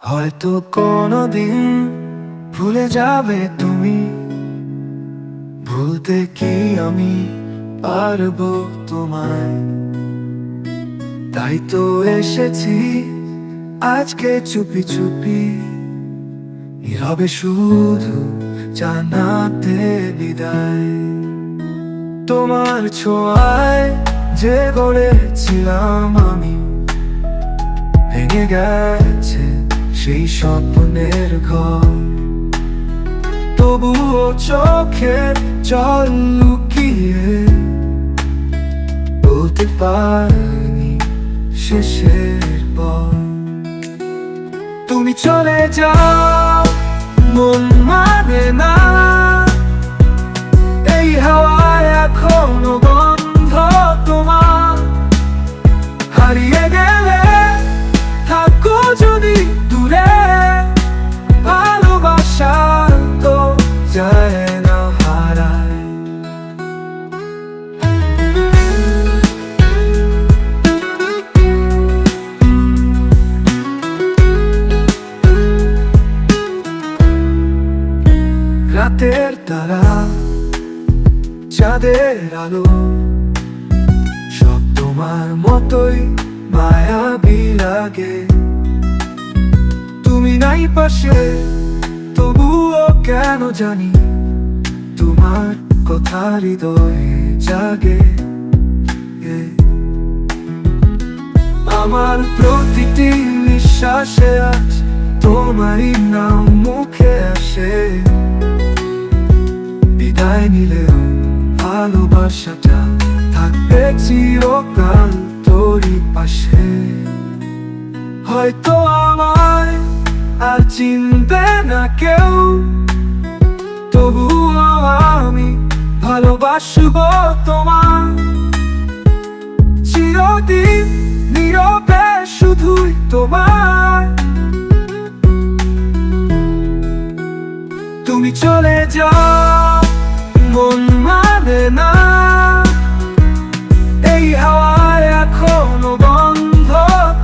হয়তো কোনোদিন ভুলে যাবে তুমি, ভুলতে কি আমি পারবো তোমায়? তাই তো এসেছি আজকে চুপি চুপি, নীরবে শুধু জানাতে বিদায়। তোমার ছোঁয়ায় যে গড়েছিলাম আমি, ভেঙে গেছে সেই স্বপ্নের ঘর। তবুও চোখের জল লুকিয়ে বলতে পারিনি শেষের পর। তুমি চলে যাও, মন মানে না, এই হাওয়ায় এখনো গন্ধ তোমার। হারিয়ে গেলে থাকো যদি দূরে, ভালোবাসা তো যায় না হারায়। রাতের তারা, চাঁদের আলো, সব তোমার মতোই মায়াবী লাগে। তুমি নাই পাশে, তবুও কেন জানি তোমার কথা হৃদয়ে জাগে। আমার প্রতিটি নিঃশ্বাসে আজ তোমারই নাম মুখে আসে। বিদায় নিলেও ভালোবাসাটা থাকবে চিরকাল তোরই পাশে। হয়তো আমায় আর চিনবে না কেউ, তবুও আমি ভালোবাসবো তোমার। চিরদিন নীরবে শুধুই তোমার। তুমি চলে যাও, মন মানে না, এই হাওয়ায় এখনো গন্ধ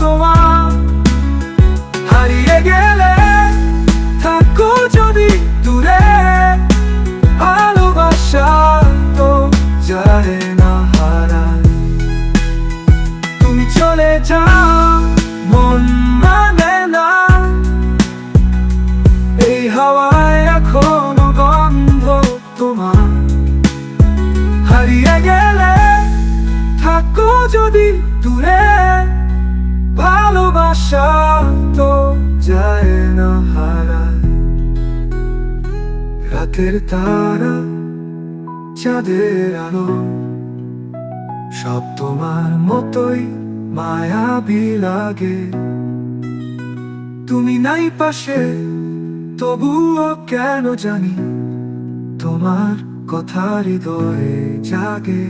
তোমার। হারিয়ে গেলে থাকো যদি দূরে, ভালোবাসা তো যায় না হারায়। তুমি চলে যাও, মন মানে না, এই হাওয়ায় এখনো গন্ধ তোমার। হারিয়ে গেলে থাকো যদি দূরে, ভালোবাসা তো যায় না হারায়। রাতের তারা, চাঁদের আলো, সব তোমার মতোই মায়াবী লাগে। তুমি নাই পাশে, তবুও কেন জানি তোমার কথা হৃদয়ে জাগে।